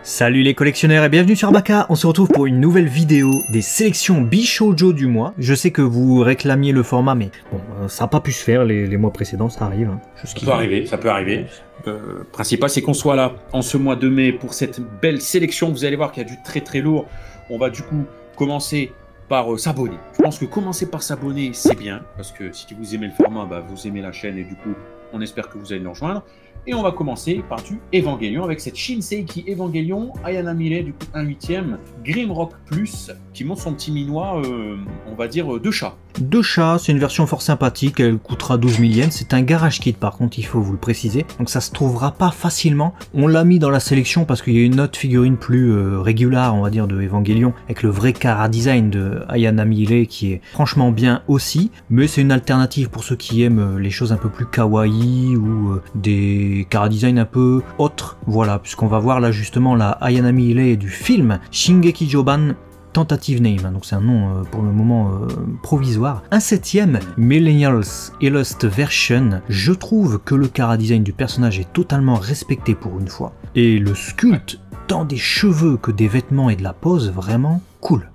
Salut les collectionneurs et bienvenue sur Baka. On se retrouve pour une nouvelle vidéo des sélections Bishoujo du mois. Je sais que vous réclamiez le format, mais bon, ça n'a pas pu se faire les mois précédents, ça arrive. Hein. Ça peut arriver. Principal, c'est qu'on soit là en ce mois de mai pour cette belle sélection. Vous allez voir qu'il y a du très lourd. On va du coup commencer par s'abonner. Je pense que commencer par s'abonner, c'est bien, parce que si vous aimez le format, vous aimez la chaîne et du coup, on espère que vous allez nous rejoindre. Et on va commencer par du Evangelion avec cette Shinseiki Evangelion, Ayana Mile, du coup 1/8, Grimrock Plus, qui montre son petit minois, on va dire, de chat. Deux chats, c'est une version fort sympathique, elle coûtera 12 000 yens, c'est un garage kit par contre, il faut vous le préciser, donc ça se trouvera pas facilement. On l'a mis dans la sélection parce qu'il y a une autre figurine plus régulière, on va dire, de Evangelion, avec le vrai Kara design de Ayana Mile qui est franchement bien aussi, mais c'est une alternative pour ceux qui aiment les choses un peu plus kawaii ou des Kara design un peu autres, voilà, puisqu'on va voir là justement la Ayana Mile du film Shingeki Joban Tentative Name, donc c'est un nom pour le moment provisoire. Un 7ème Millennials Illust Version. Je trouve que le Kara design du personnage est totalement respecté pour une fois. Et le sculpte, tant des cheveux que des vêtements et de la pose, vraiment cool.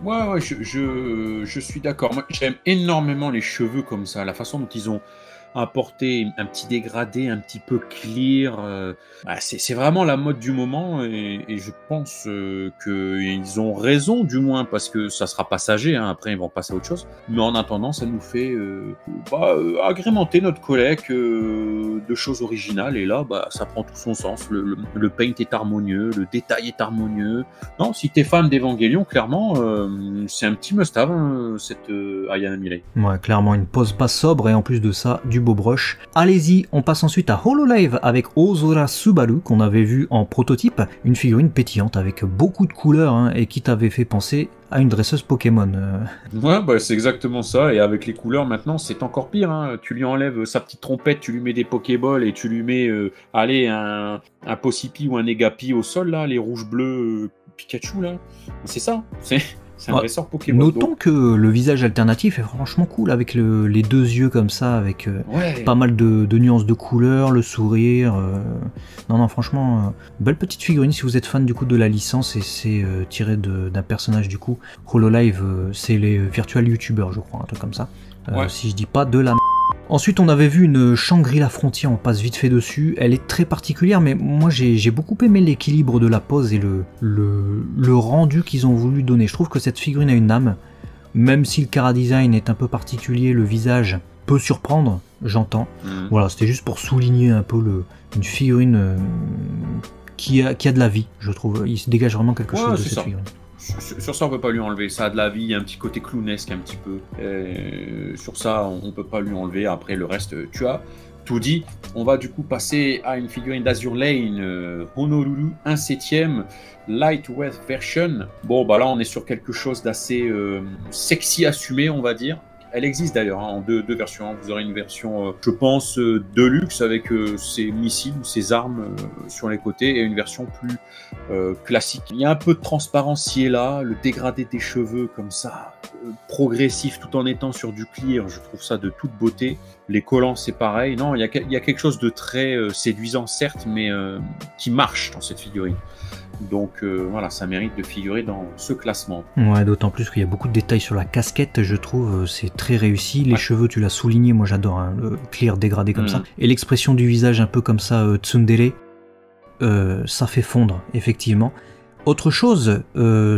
Ouais, je suis d'accord. Moi, j'aime énormément les cheveux comme ça, la façon dont ils ont apporté un petit dégradé un petit peu clear. C'est vraiment la mode du moment et je pense qu'ils ont raison, du moins, parce que ça sera passager, hein, après ils vont passer à autre chose. Mais en attendant, ça nous fait agrémenter notre collecte de choses originales et là, ça prend tout son sens. Le paint est harmonieux, le détail est harmonieux. Non, si t'es fan d'Evangelion, clairement, c'est un petit must-have, hein, cette Ayana Mile. Ouais, clairement une pose pas sobre et en plus de ça, du beau brush. Allez-y, on passe ensuite à Hololive avec Ozora Subaru qu'on avait vu en prototype, une figurine pétillante avec beaucoup de couleurs hein, et qui t'avait fait penser à une dresseuse Pokémon. Ouais, c'est exactement ça, et avec les couleurs maintenant c'est encore pire, hein. Tu lui enlèves sa petite trompette, tu lui mets des Pokéballs et tu lui mets un Possipi ou un Negapi au sol là, les rouges bleus Pikachu là, c'est ça, c'est un dresseur Pokémon. Notons que le visage alternatif est franchement cool avec les deux yeux comme ça, avec pas mal de nuances de couleurs, le sourire. Non, franchement, belle petite figurine si vous êtes fan du coup de la licence et c'est tiré d'un personnage du coup. Hololive, c'est les virtual youtubeurs, je crois, un truc comme ça. Si je dis pas de la Ensuite, on avait vu une Shangri-La Frontier, on passe vite fait dessus. Elle est très particulière, mais moi j'ai beaucoup aimé l'équilibre de la pose et le rendu qu'ils ont voulu donner. Je trouve que cette figurine a une âme, même si le Kara design est un peu particulier, le visage peut surprendre, j'entends. Voilà, c'était juste pour souligner un peu une figurine qui a de la vie, je trouve. Il se dégage vraiment quelque chose de cette figurine. Sur ça, on peut pas lui enlever. Ça a de la vie, il y a un petit côté clownesque un petit peu. Sur ça, on peut pas lui enlever. Après, le reste, tu as tout dit. On va du coup passer à une figurine d'Azur Lane, Honolulu, 1/7, Lightweight Version. Bon, là, on est sur quelque chose d'assez sexy assumé, on va dire. Elle existe d'ailleurs en deux versions. Vous aurez une version, je pense, deluxe avec ses missiles ou ses armes sur les côtés et une version plus classique. Il y a un peu de transparence ci et là, le dégradé des cheveux comme ça, progressif tout en étant sur du clear. Je trouve ça de toute beauté. Les collants, c'est pareil. Non, il y a quelque chose de très séduisant, certes, mais qui marche dans cette figurine. Donc voilà, ça mérite de figurer dans ce classement. Ouais, d'autant plus qu'il y a beaucoup de détails sur la casquette, je trouve, c'est très réussi. Les cheveux, tu l'as souligné, moi j'adore, hein, le clear dégradé comme ça. Et l'expression du visage un peu comme ça, tsundere, ça fait fondre, effectivement. Autre chose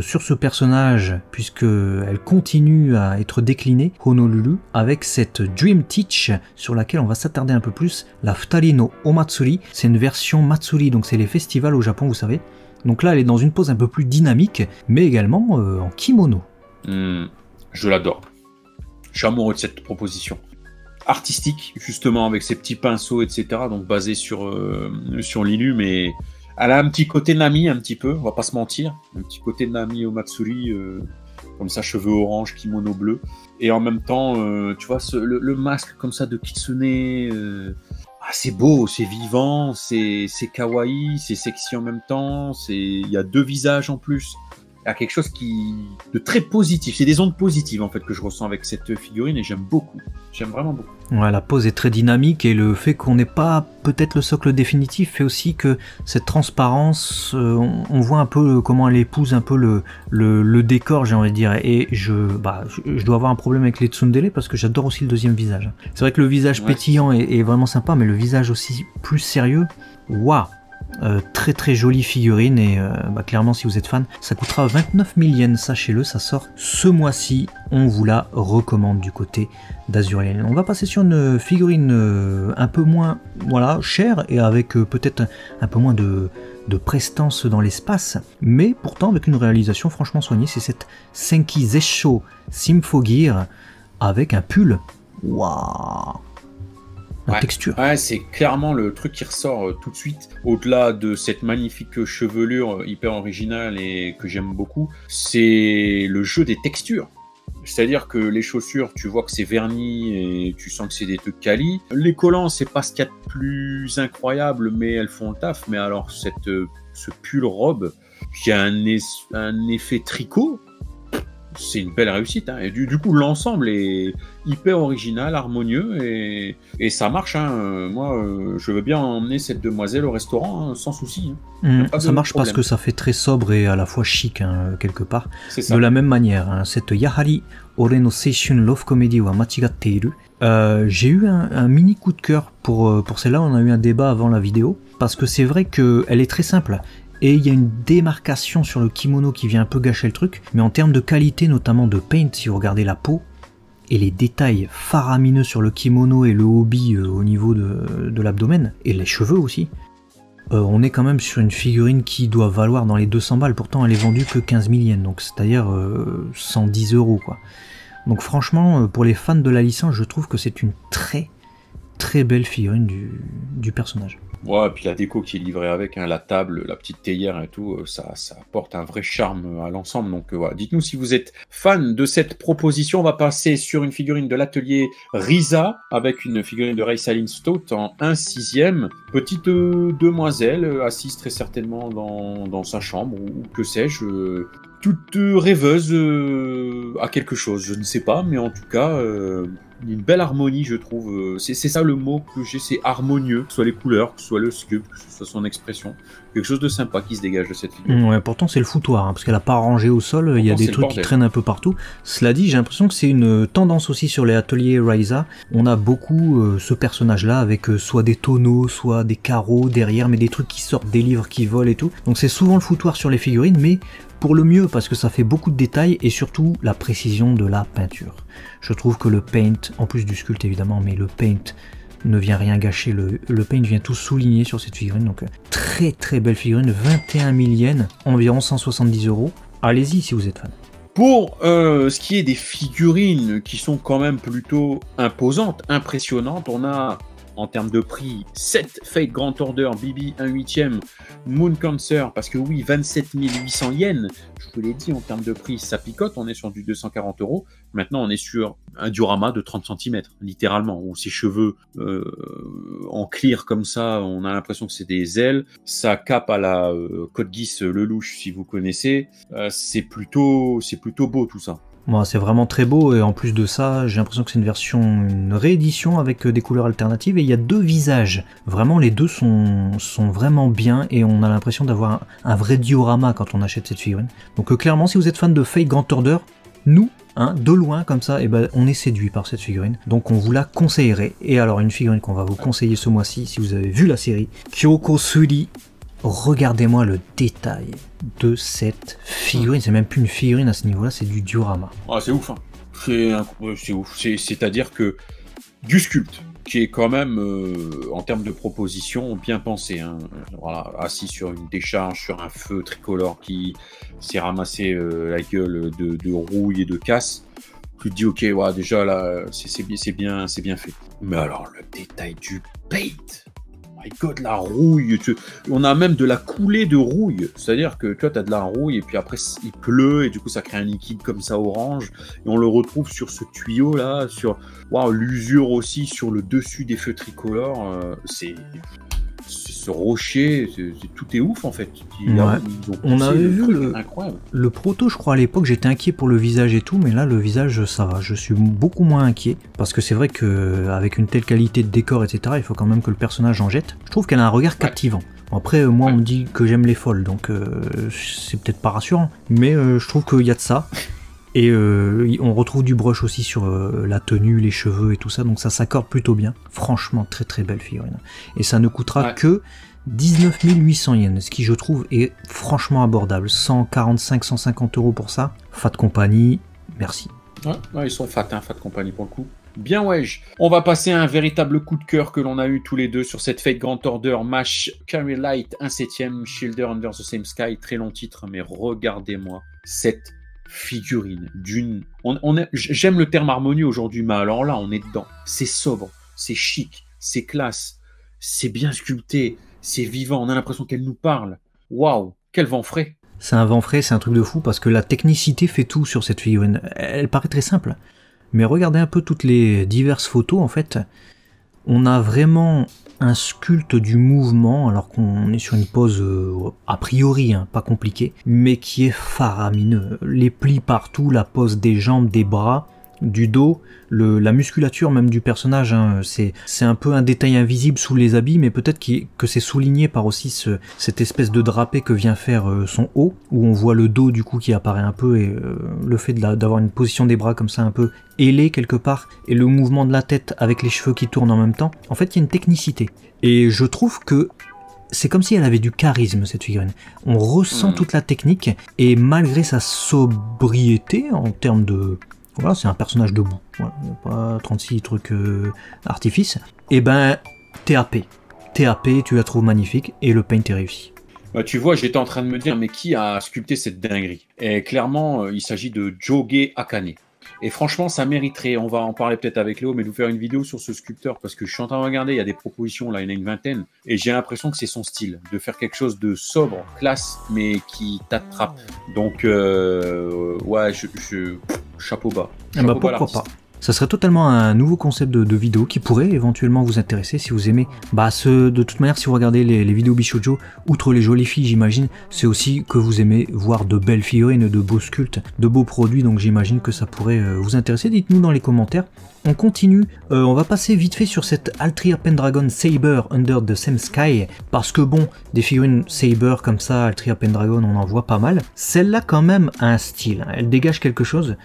sur ce personnage, puisqu'elle continue à être déclinée, Honolulu, avec cette Dream Teach sur laquelle on va s'attarder un peu plus, la Futari no Omatsuri. C'est une version Matsuri, donc c'est les festivals au Japon, vous savez. Donc là, elle est dans une pose un peu plus dynamique, mais également en kimono. Je l'adore. Je suis amoureux de cette proposition. Artistique, justement, avec ses petits pinceaux, etc. Donc basé sur l'illu, mais elle a un petit côté Nami, un petit peu, on va pas se mentir. Un petit côté Nami Omatsuri, comme ça, cheveux orange, kimono bleu. Et en même temps, tu vois, le masque comme ça de Kitsune... c'est beau, c'est vivant, c'est kawaii, c'est sexy en même temps, il y a deux visages en plus. a quelque chose de très positif. C'est des ondes positives en fait que je ressens avec cette figurine et j'aime beaucoup. J'aime vraiment beaucoup. Ouais, la pose est très dynamique et le fait qu'on n'ait pas peut-être le socle définitif fait aussi que cette transparence, on voit un peu comment elle épouse un peu le décor, j'ai envie de dire. Et je dois avoir un problème avec les tsundere parce que j'adore aussi le deuxième visage. C'est vrai que le visage pétillant est vraiment sympa, mais le visage aussi plus sérieux, waouh! Très très jolie figurine et clairement si vous êtes fan, ça coûtera 29 000 yens, sachez-le, ça sort ce mois-ci, on vous la recommande du côté d'Azur Lane. On va passer sur une figurine un peu moins chère et avec peut-être un peu moins de prestance dans l'espace, mais pourtant avec une réalisation franchement soignée, c'est cette Senki Zesho Symphogear avec un pull. Waouh! Texture. Ouais, c'est clairement le truc qui ressort tout de suite. Au-delà de cette magnifique chevelure hyper originale et que j'aime beaucoup, c'est le jeu des textures. C'est-à-dire que les chaussures, tu vois que c'est verni et tu sens que c'est des trucs quali. Les collants, c'est pas ce qu'il y a de plus incroyable, mais elles font le taf. Mais alors, ce pull robe qui a un effet tricot, c'est une belle réussite, hein. Et du coup l'ensemble est hyper original, harmonieux et ça marche, hein. Moi je veux bien emmener cette demoiselle au restaurant, hein, sans souci, hein. Ça marche parce que ça fait très sobre et à la fois chic, hein, quelque part. Ça. De la même manière, hein, cette Yahari Ore no Seishun Love Comedy wa Machigatteiru, j'ai eu un mini coup de cœur pour celle-là. On a eu un débat avant la vidéo parce que c'est vrai qu'elle est très simple. Et il y a une démarcation sur le kimono qui vient un peu gâcher le truc, mais en termes de qualité, notamment de paint, si vous regardez la peau, et les détails faramineux sur le kimono et le hobby au niveau de l'abdomen, et les cheveux aussi, on est quand même sur une figurine qui doit valoir dans les 200 balles, pourtant elle est vendue que 15 000 yens, donc c'est-à-dire 110 € quoi. Donc franchement, pour les fans de la licence, je trouve que c'est une très très belle figurine du personnage. Ouais, et puis la déco qui est livrée avec, hein, la table, la petite théière et tout, ça apporte un vrai charme à l'ensemble. Donc voilà, dites-nous si vous êtes fan de cette proposition. On va passer sur une figurine de l'atelier Risa, avec une figurine de Reisalyn Stout en 1/6. Petite demoiselle, assise très certainement dans sa chambre, ou que sais-je, toute rêveuse à quelque chose, je ne sais pas, mais en tout cas... une belle harmonie, je trouve. C'est ça le mot que j'ai, c'est harmonieux, que ce soit les couleurs, que ce soit le sculpte, que ce soit son expression. Quelque chose de sympa qui se dégage de cette figure. Ouais, pourtant c'est le foutoir, hein, parce qu'elle n'a pas rangé au sol, il y a des trucs qui traînent un peu partout. Cela dit, j'ai l'impression que c'est une tendance aussi sur les ateliers Risa. On a beaucoup ce personnage-là avec soit des tonneaux, soit des carreaux derrière, mais des trucs qui sortent des livres qui volent et tout. Donc c'est souvent le foutoir sur les figurines, mais pour le mieux, parce que ça fait beaucoup de détails et surtout la précision de la peinture. Je trouve que le paint, en plus du sculpte évidemment, mais le paint ne vient rien gâcher, le paint vient tout souligner sur cette figurine, donc très très belle figurine, 21 000 yens, environ 170 €. Allez-y si vous êtes fan. Pour ce qui est des figurines qui sont quand même plutôt imposantes, impressionnantes, on a en termes de prix 7 Fate Grand Order BB 1/8 Moon Cancer, parce que oui, 27 800 yens, je vous l'ai dit, en termes de prix ça picote, on est sur du 240 €. Maintenant on est sur un diorama de 30 cm littéralement, où ses cheveux en clear comme ça, on a l'impression que c'est des ailes, ça cape à la Code Geass Lelouch si vous connaissez, c'est plutôt beau tout ça. Bon, c'est vraiment très beau et en plus de ça, j'ai l'impression que c'est une réédition avec des couleurs alternatives et il y a deux visages. Vraiment, les deux sont vraiment bien et on a l'impression d'avoir un vrai diorama quand on achète cette figurine. Donc clairement, si vous êtes fan de Fate Grand Order, nous, hein, de loin comme ça, et ben, on est séduit par cette figurine. Donc on vous la conseillerait. Et alors une figurine qu'on va vous conseiller ce mois-ci, si vous avez vu la série, Kyoko Suri. Regardez-moi le détail de cette figurine, c'est même plus une figurine à ce niveau-là, c'est du diorama. Ah, c'est ouf, hein. C'est ouf, c'est-à-dire que du sculpte, qui est quand même, en termes de proposition, bien pensé, hein. Voilà, assis sur une décharge, sur un feu tricolore qui s'est ramassé la gueule de rouille et de casse. Tu te dis, ok, ouais, déjà là, c'est bien fait. Mais alors, le détail du paint! My God, la rouille, on a même de la coulée de rouille, c'est-à-dire que tu as de la rouille et puis après il pleut et du coup ça crée un liquide comme ça orange et on le retrouve sur ce tuyau là, sur ce rocher, tout est ouf en fait. On avait vu le proto, je crois à l'époque, j'étais inquiet pour le visage et tout, mais là le visage ça va, je suis beaucoup moins inquiet, parce que c'est vrai qu'avec une telle qualité de décor, etc., il faut quand même que le personnage en jette. Je trouve qu'elle a un regard captivant. Après, moi on me dit que j'aime les folles, donc c'est peut-être pas rassurant, mais je trouve qu'il y a de ça. Et on retrouve du brush aussi sur la tenue, les cheveux et tout ça, donc ça s'accorde plutôt bien. Franchement, très très belle figurine. Et ça ne coûtera que 19 800 yens, ce qui je trouve est franchement abordable. 145-150 € pour ça. Fat Company, merci. Ouais, ils sont fat Company pour le coup. Bien wesh. On va passer à un véritable coup de cœur que l'on a eu tous les deux sur cette Fate Grand Order Mash Carry Light 1/7 Shielder Under the Same Sky. Très long titre, mais regardez-moi cette figurine d'une... J'aime le terme harmonie aujourd'hui, mais alors là, on est dedans. C'est sobre, c'est chic, c'est classe, c'est bien sculpté, c'est vivant, on a l'impression qu'elle nous parle. Waouh, quel vent frais! C'est un vent frais, c'est un truc de fou, parce que la technicité fait tout sur cette figurine. Elle paraît très simple, mais regardez un peu toutes les diverses photos, en fait. On a vraiment un sculpte du mouvement, alors qu'on est sur une pose a priori pas compliquée, mais qui est faramineux. Les plis partout, la pose des jambes, des bras, du dos, la musculature même du personnage, c'est un peu un détail invisible sous les habits, mais peut-être que c'est souligné par aussi cette espèce de drapé que vient faire son haut, où on voit le dos du coup qui apparaît un peu, et le fait d'avoir une position des bras comme ça un peu ailée quelque part, et le mouvement de la tête avec les cheveux qui tournent en même temps, en fait il y a une technicité. Et je trouve que c'est comme si elle avait du charisme, cette figurine. On ressent toute la technique, et malgré sa sobriété en termes de... Voilà, c'est un personnage debout, voilà, il n'y a pas 36 trucs artifices. Et ben, TAP, tu la trouves magnifique, et le paint est réussi. Bah, tu vois, j'étais en train de me dire, mais qui a sculpté cette dinguerie? Et clairement, il s'agit de Joge Akane. Et franchement, ça mériterait, on va en parler peut-être avec Léo, mais de vous faire une vidéo sur ce sculpteur, parce que je suis en train de regarder, il y a des propositions, là, il y en a une vingtaine, et j'ai l'impression que c'est son style, de faire quelque chose de sobre, classe, mais qui t'attrape. Donc, ouais, chapeau bas. Chapeau bas, pourquoi pas. Ça serait totalement un nouveau concept de vidéo qui pourrait éventuellement vous intéresser si vous aimez. De toute manière, si vous regardez les vidéos Bishoujo, outre les jolies filles, j'imagine, c'est aussi que vous aimez voir de belles figurines, de beaux sculptes, de beaux produits, donc j'imagine que ça pourrait vous intéresser. Dites-nous dans les commentaires. On continue, on va passer vite fait sur cette Altria Pendragon Saber Under the Same Sky, parce que bon, des figurines Saber comme ça, Altria Pendragon, on en voit pas mal. Celle-là quand même a un style, elle dégage quelque chose.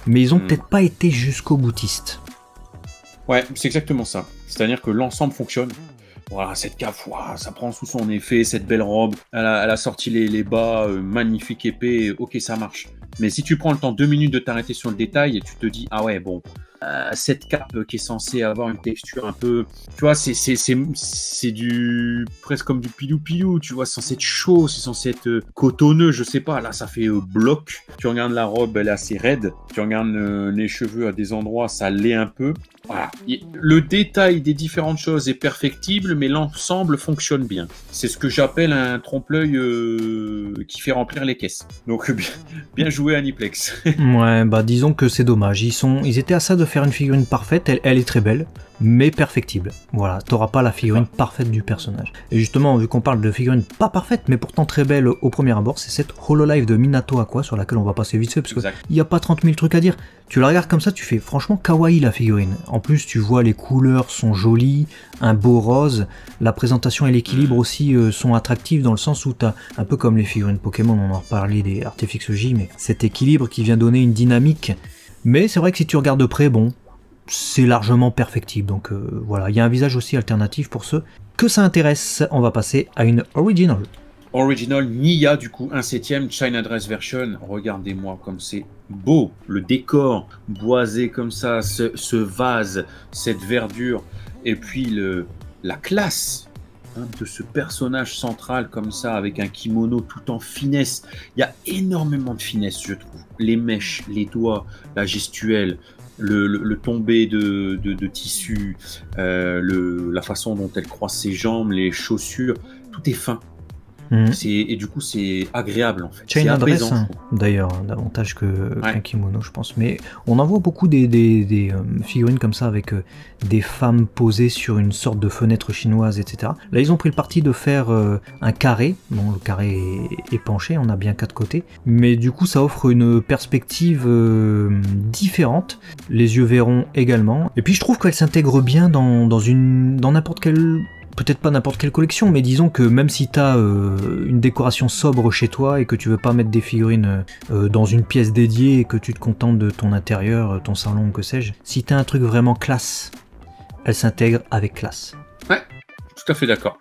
Mais ils ont peut-être pas été jusqu'au boutiste. Ouais, c'est exactement ça. C'est-à-dire que l'ensemble fonctionne. Voilà, cette cape, ça prend sous son effet, cette belle robe. Elle a sorti les bas, magnifique épée. Ok, ça marche. Mais si tu prends le temps 2 minutes de t'arrêter sur le détail et tu te dis, ah ouais, bon, cette cape qui est censée avoir une texture un peu, tu vois, c'est du presque comme du pilou, tu vois, c'est censé être chaud, c'est censé être cotonneux, je sais pas. Là, ça fait bloc. Tu regardes la robe, elle est assez raide. Tu regardes les cheveux à des endroits, ça l'est un peu. Voilà. Le détail des différentes choses est perfectible, mais l'ensemble fonctionne bien. C'est ce que j'appelle un trompe-l'œil qui fait remplir les caisses. Donc bien joué Aniplex. Ouais, disons que c'est dommage. Ils étaient à ça de faire une figurine parfaite. Elle est très belle, mais perfectible. Voilà, t'auras pas la figurine parfaite du personnage. Et justement, vu qu'on parle de figurine pas parfaite, mais pourtant très belle au premier abord, c'est cette Hololive de Minato Aqua sur laquelle on va passer vite fait, parce qu'il n'y a pas 30 000 trucs à dire. Tu la regardes comme ça, tu fais franchement kawaii la figurine. En plus, tu vois les couleurs sont jolies, un beau rose, la présentation et l'équilibre aussi sont attractifs dans le sens où t'as, un peu comme les figurines Pokémon, on en reparlait des Artefix J, mais cet équilibre qui vient donner une dynamique. Mais c'est vrai que si tu regardes de près, bon, c'est largement perfectible. Donc voilà, il y a un visage aussi alternatif pour ceux que ça intéresse. On va passer à une original. Original Nia, du coup, 1/7 China Dress Version. Regardez-moi comme c'est beau, le décor boisé comme ça, ce vase, cette verdure, et puis la classe de ce personnage central comme ça, avec un kimono tout en finesse. Il y a énormément de finesse, je trouve. Les mèches, les doigts, la gestuelle, le tombé de tissu, la façon dont elle croise ses jambes, les chaussures, tout est fin. Et du coup, c'est agréable en fait. Chain Adresse, d'ailleurs, davantage qu'un kimono, je pense. Mais on en voit beaucoup des figurines comme ça avec des femmes posées sur une sorte de fenêtre chinoise, etc. Là, ils ont pris le parti de faire un carré. Bon, le carré est penché, on a bien 4 côtés. Mais du coup, ça offre une perspective différente. Les yeux verront également. Et puis, je trouve qu'elle s'intègre bien dans n'importe quelle... Peut-être pas n'importe quelle collection, mais disons que même si tu as une décoration sobre chez toi et que tu veux pas mettre des figurines dans une pièce dédiée et que tu te contentes de ton intérieur, ton salon, que sais-je, si tu as un truc vraiment classe, elle s'intègre avec classe. Ouais, tout à fait d'accord.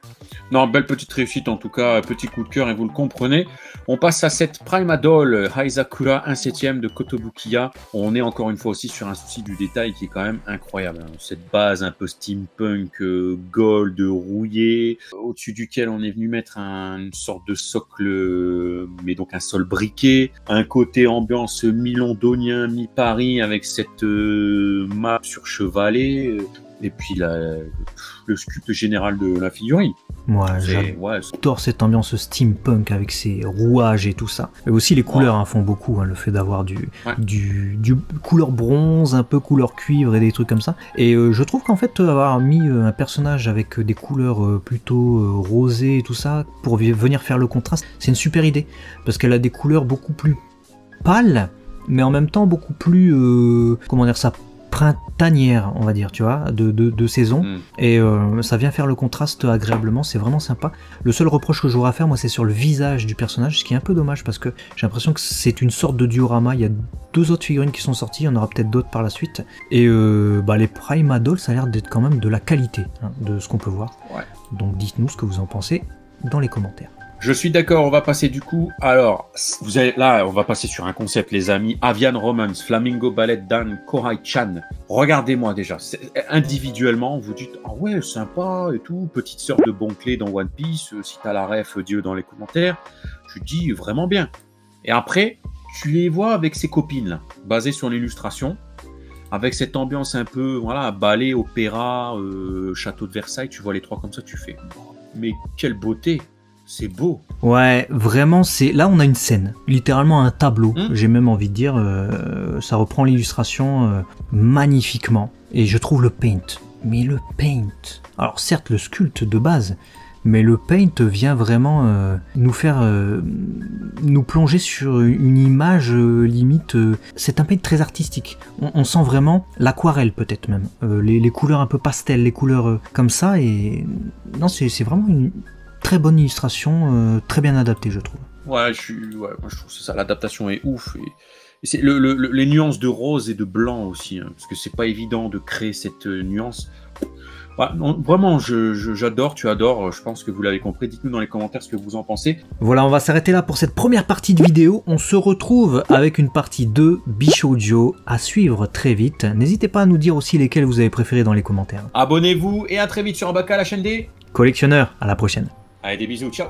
Non, belle petite réussite en tout cas, petit coup de cœur et vous le comprenez. On passe à cette Prima Doll Haizakura 1/7 de Kotobukiya. On est encore une fois aussi sur un souci du détail qui est quand même incroyable. Cette base un peu steampunk, gold, rouillé, au-dessus duquel on est venu mettre une sorte de socle, mais donc un sol briqué. Un côté ambiance mi-londonien, mi-Paris avec cette map sur chevalet. Et puis le sculpte général de la figurine. Moi, j'adore cette ambiance steampunk avec ses rouages et tout ça. Et aussi les couleurs font beaucoup, le fait d'avoir du couleur bronze, un peu couleur cuivre et des trucs comme ça. Et je trouve qu'en fait, avoir mis un personnage avec des couleurs plutôt rosées et tout ça, pour venir faire le contraste, c'est une super idée. Parce qu'elle a des couleurs beaucoup plus pâles, mais en même temps beaucoup plus, comment dire ça, printanière, on va dire, tu vois, de saison. Et ça vient faire le contraste agréablement, c'est vraiment sympa. Le seul reproche que j'aurais à faire, moi, c'est sur le visage du personnage, ce qui est un peu dommage parce que j'ai l'impression que c'est une sorte de diorama. Il y a 2 autres figurines qui sont sorties, il y en aura peut-être d'autres par la suite. Et les Prima Doll, ça a l'air d'être quand même de la qualité, de ce qu'on peut voir. Ouais. Donc dites-nous ce que vous en pensez dans les commentaires. Je suis d'accord, on va passer du coup, alors, là, on va passer sur un concept, les amis. Avian Romance, Flamingo Ballet Dan, Kohai-chan. Regardez-moi déjà, individuellement, vous dites, ah ouais, sympa et tout, petite sœur de Bon Clé dans One Piece, si t'as la ref, dis-le dans les commentaires. Tu dis vraiment bien. Et après, tu les vois avec ses copines, là, basées sur l'illustration, avec cette ambiance un peu, voilà, ballet, opéra, château de Versailles, tu vois les 3 comme ça, tu fais, mais quelle beauté! C'est beau. Ouais, vraiment, là on a une scène, littéralement un tableau, j'ai même envie de dire, ça reprend l'illustration magnifiquement, et je trouve le paint, alors certes le sculpte de base, mais le paint vient vraiment nous faire, nous plonger sur une image limite, c'est un paint très artistique, on sent vraiment l'aquarelle peut-être même, les couleurs un peu pastel, les couleurs comme ça, et non c'est vraiment une très bonne illustration, très bien adaptée, je trouve. Ouais, moi je trouve ça, l'adaptation est ouf. Et c'est les nuances de rose et de blanc aussi, parce que c'est pas évident de créer cette nuance. Ouais, non, vraiment, j'adore, tu adores, je pense que vous l'avez compris. Dites-nous dans les commentaires ce que vous en pensez. Voilà, on va s'arrêter là pour cette première partie de vidéo. On se retrouve avec une partie 2 Bishoujo à suivre très vite. N'hésitez pas à nous dire aussi lesquels vous avez préférés dans les commentaires. Abonnez-vous et à très vite sur Abaka, la chaîne des collectionneurs. À la prochaine. Allez, des bisous, ciao.